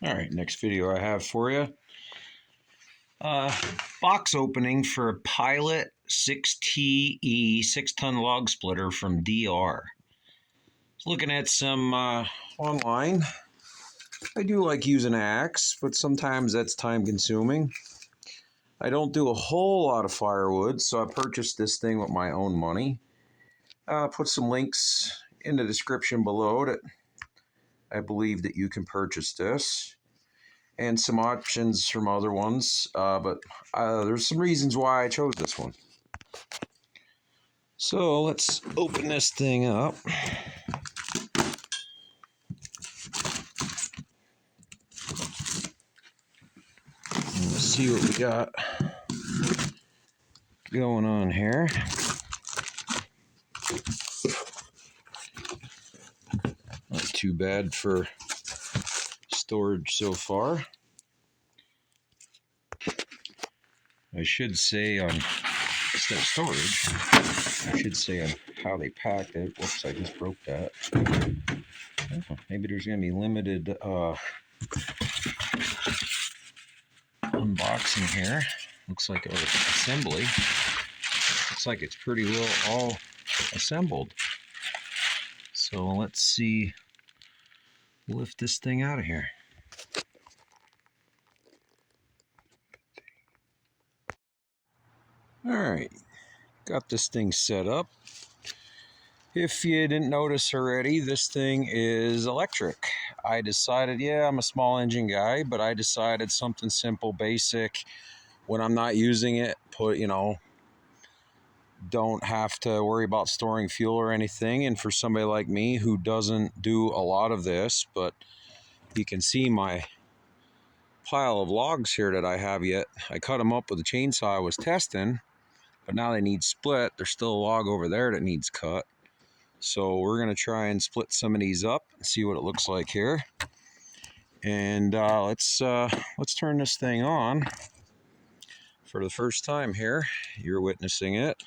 All right, next video I have for you. Box opening for a Pilot 6TE 6-ton log splitter from DR. Looking at some online. I do like using an axe, but sometimes that's time consuming. I don't do a whole lot of firewood, so I purchased this thing with my own money. Put some links in the description below that I believe that you can purchase this, and some options from other ones, but there's some reasons why I chose this one. So let's open this thing up. And let's see what we got going on here. Not too bad for storage so far. I should say on instead of storage, I should say on how they packed it. Whoops, I just broke that. Oh, maybe there's going to be limited unboxing here. Looks like assembly. Looks like it's pretty well all assembled. So let's see. Lift this thing out of here. All right, got this thing set up. If you didn't notice already, this thing is electric. I decided, yeah, I'm a small engine guy, but I decided something simple, basic. When I'm not using it, don't have to worry about storing fuel or anything. And for somebody like me who doesn't do a lot of this, but you can see my pile of logs here that I have yet. I cut them up with a chainsaw I was testing, but now they need split. There's still a log over there that needs cut. So we're going to try and split some of these up and see what it looks like here. And let's turn this thing on for the first time here. You're witnessing it.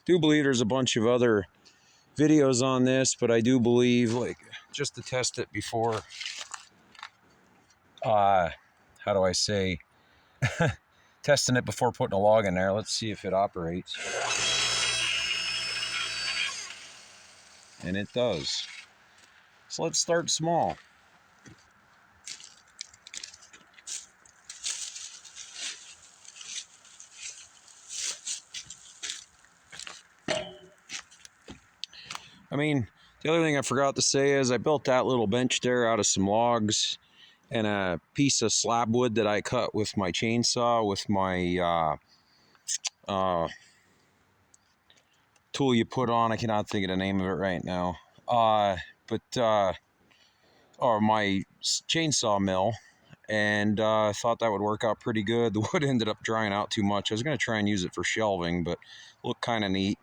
Do believe there's a bunch of other videos on this, but I do believe, like, just to test it before, how do I say, testing it before putting a log in there. Let's see if it operates. And it does. So let's start small. I mean, the other thing I forgot to say is I built that little bench there out of some logs and a piece of slab wood that I cut with my chainsaw with my tool you put on. I cannot think of the name of it right now. Or my chainsaw mill. And I thought that would work out pretty good. The wood ended up drying out too much. I was going to try and use it for shelving, but it looked kind of neat.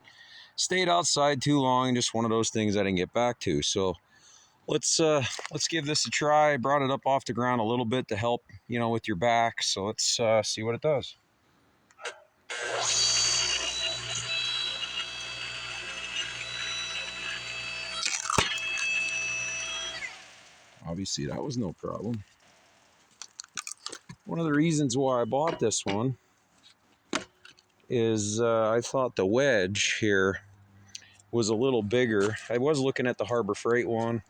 Stayed outside too long, just one of those things I didn't get back to. So let's give this a try. I brought it up off the ground a little bit to help, with your back. So let's see what it does. Obviously that was no problem. One of the reasons why I bought this one is I thought the wedge here was a little bigger. I was looking at the Harbor Freight one,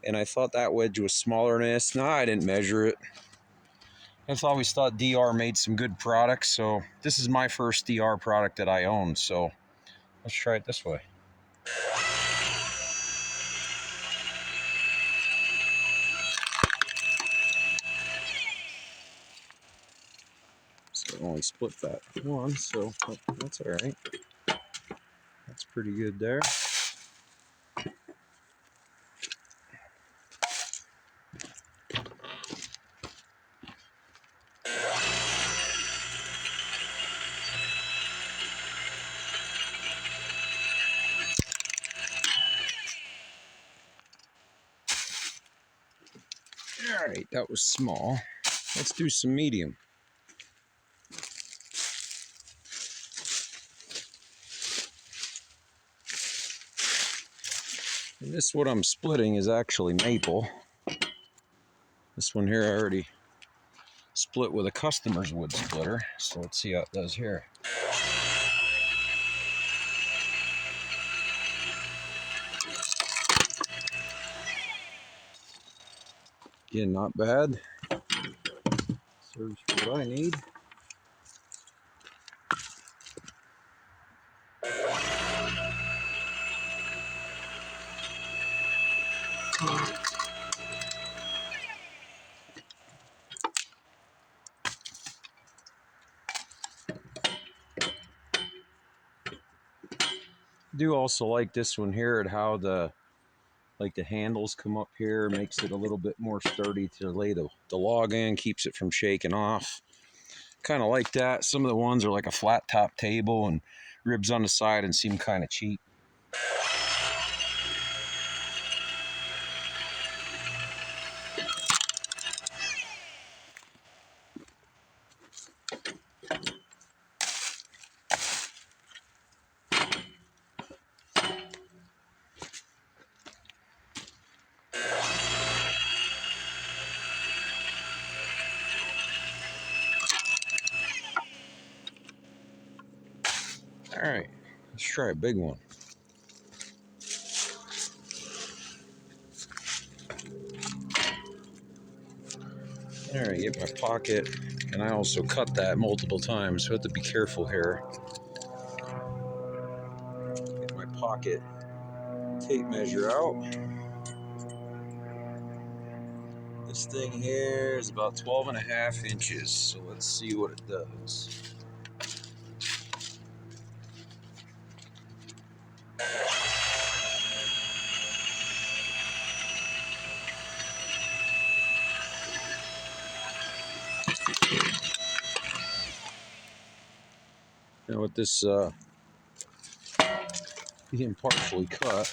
and I thought that wedge was smaller than this. No, I didn't measure it. I always thought DR made some good products, so this is my first DR product that I own, so let's try it this way. So I only split that one, so that's all right. That's pretty good there. All right, that was small. Let's do some medium. And this, what I'm splitting, is actually maple. This one here I already split with a customer's wood splitter, so let's see how it does here. Again, not bad. Serves for what I need. I do also like this one here at how the handles come up here, makes it a little bit more sturdy to lay the log in, keeps it from shaking off. Kind of like that. Some of the ones are like a flat top table and ribs on the side and seem kind of cheap. All right, let's try a big one. All right, get my pocket, and I also cut that multiple times, so I have to be careful here. Get my pocket tape measure out. This thing here is about 12.5 inches, so let's see what it does. Now with this being partially cut,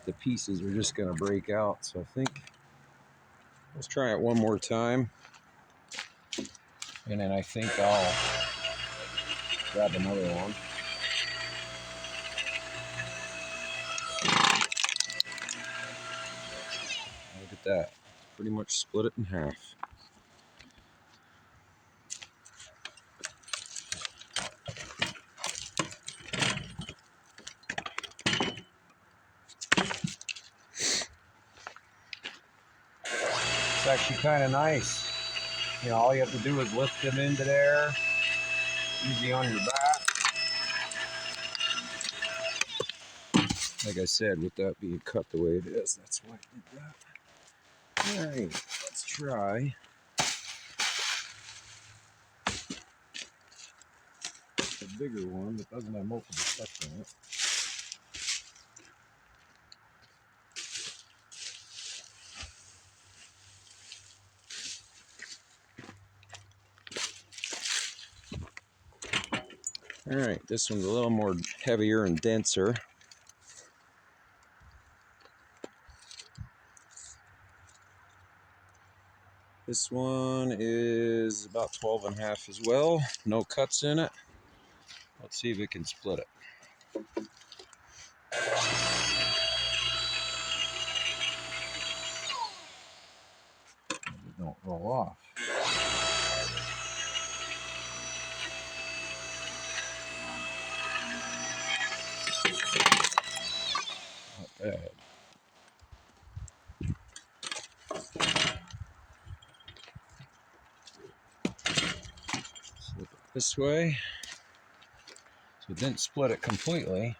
the pieces are just going to break out. So I think let's try it one more time, and then I think I'll grab another one. Look at that. Pretty much split it in half. It's actually kind of nice. You know, all you have to do is lift them into there, easy on your back. Like I said, with that being cut the way it is, that's why I did that. All right, let's try a bigger one that doesn't have multiple steps in it. All right, this one's a little more heavier and denser. This one is about 12.5 as well. No cuts in it. Let's see if it can split it. It don't roll off. Not bad. Slip it this way. So it didn't split it completely.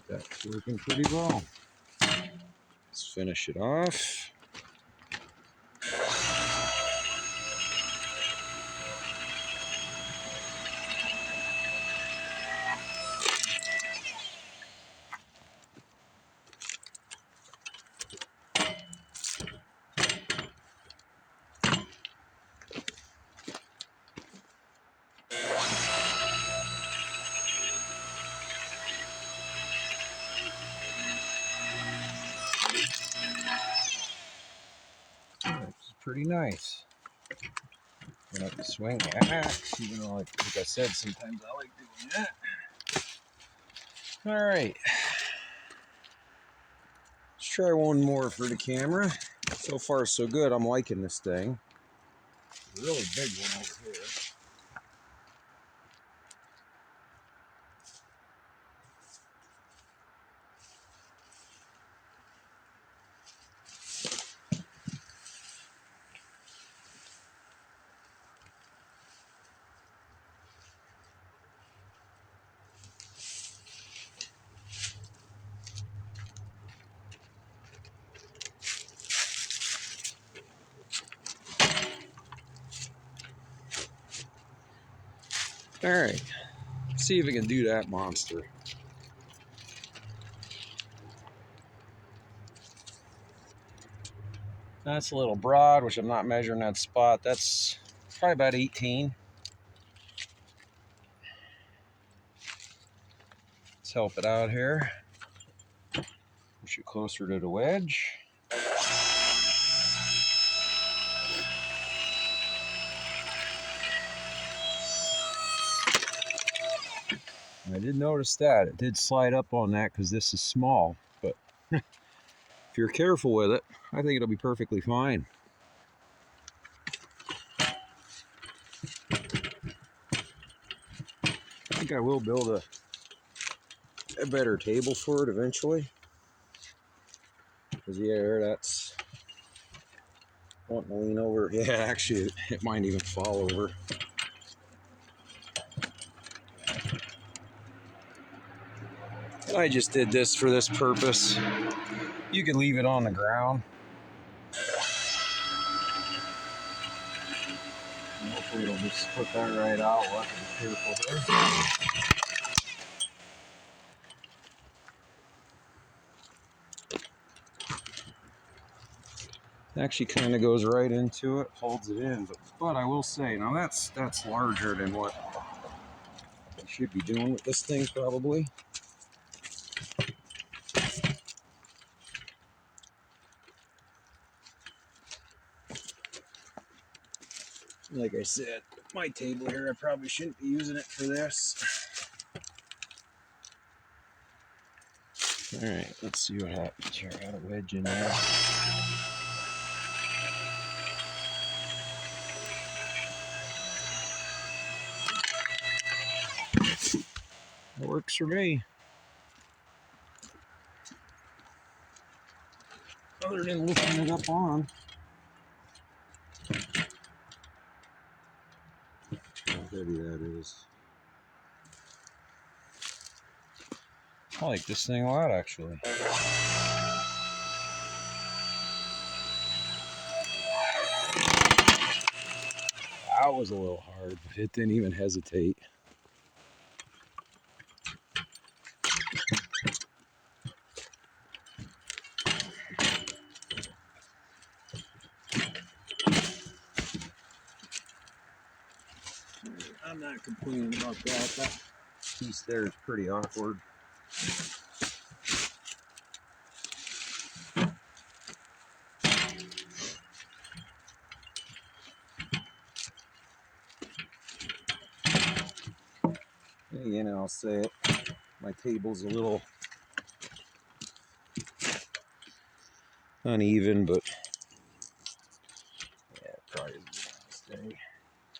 That's working pretty well. Let's finish it off. It's pretty nice. Gonna have to swing the axe, even though, like I said, sometimes I like doing that. All right, let's try one more for the camera. So far, so good. I'm liking this thing. A really big one over here. All right, let's see if we can do that monster. That's a little broad, which I'm not measuring that spot. That's probably about 18. Let's help it out here. Push it closer to the wedge. I did notice that. It did slide up on that because this is small, but if you're careful with it, I think it'll be perfectly fine. I think I will build a better table for it eventually. Because yeah, that's wanting to lean over. Yeah, actually, it might even fall over. I just did this for this purpose. You can leave it on the ground. And hopefully it'll just put that right out. We'll have to be careful there. Actually kind of goes right into it, holds it in, but I will say, now that's larger than what I should be doing with this thing probably. Like I said, my table here, I probably shouldn't be using it for this. All right, let's see what happens here. I got a wedge in there. That works for me. Other than lifting it up on. How heavy that is. I like this thing a lot, actually. That was a little hard, but it didn't even hesitate. I'm not complaining about that. That piece there is pretty awkward. Again, I'll say it. My table's a little uneven, but yeah, probably stay.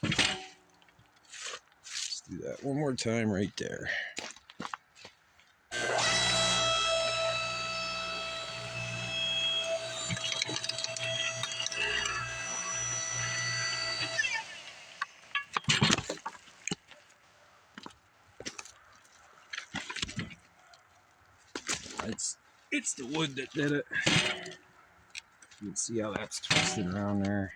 Let's do that one more time right there. It's the wood that did it. You can see how that's twisted around there.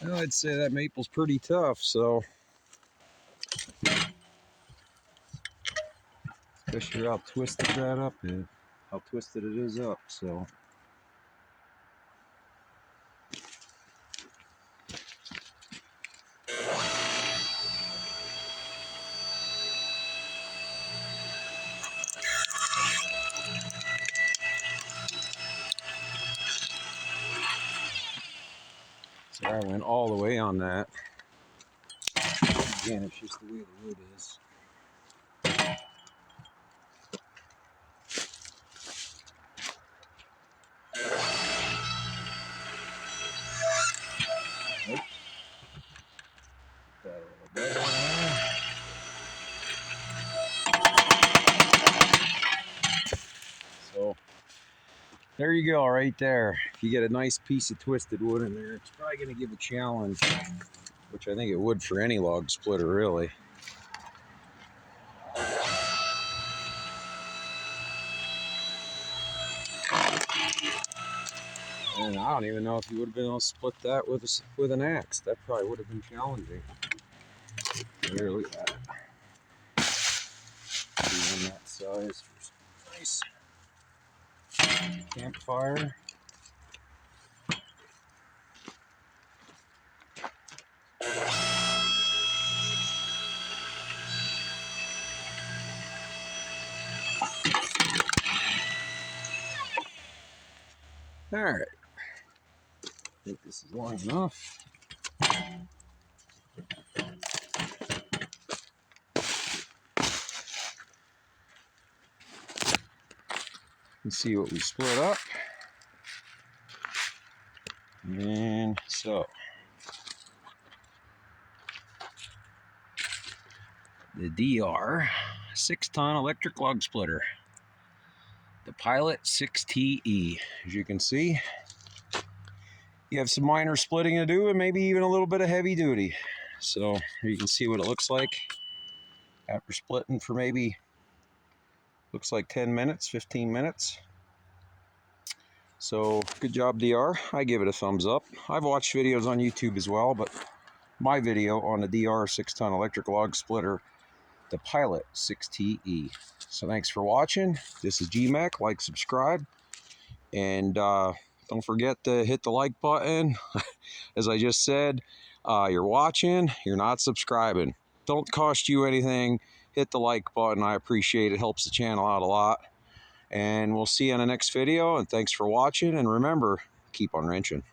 Well, I'd say that maple's pretty tough, so especially how twisted that up is, how twisted it is up, so So I went all the way on that. Again, it's just the way the wood is. Nope. That a little better there. So there you go, right there. If you get a nice piece of twisted wood in there, it's probably going to give a challenge, which I think it would for any log splitter, really. And I don't even know if you would have been able to split that with an axe. That probably would have been challenging. Here, look at that. See on that size for some nice campfire. All right. I think this is long enough. Let's see what we split up. And so the DR 6-ton electric log splitter, the Pilot 6TE. As you can see, you have some minor splitting to do and maybe even a little bit of heavy duty. So you can see what it looks like after splitting for maybe, looks like 10 minutes, 15 minutes. So good job, DR. I give it a thumbs up. I've watched videos on YouTube as well, but my video on the DR 6-ton electric log splitter, the Pilot 6TE. So thanks for watching. This is GMAC. Like, subscribe, and don't forget to hit the like button. As I just said, you're watching, you're not subscribing. Don't cost you anything. Hit the like button. I appreciate it. Helps the channel out a lot. And we'll see you in the next video. And thanks for watching. And remember, keep on wrenching.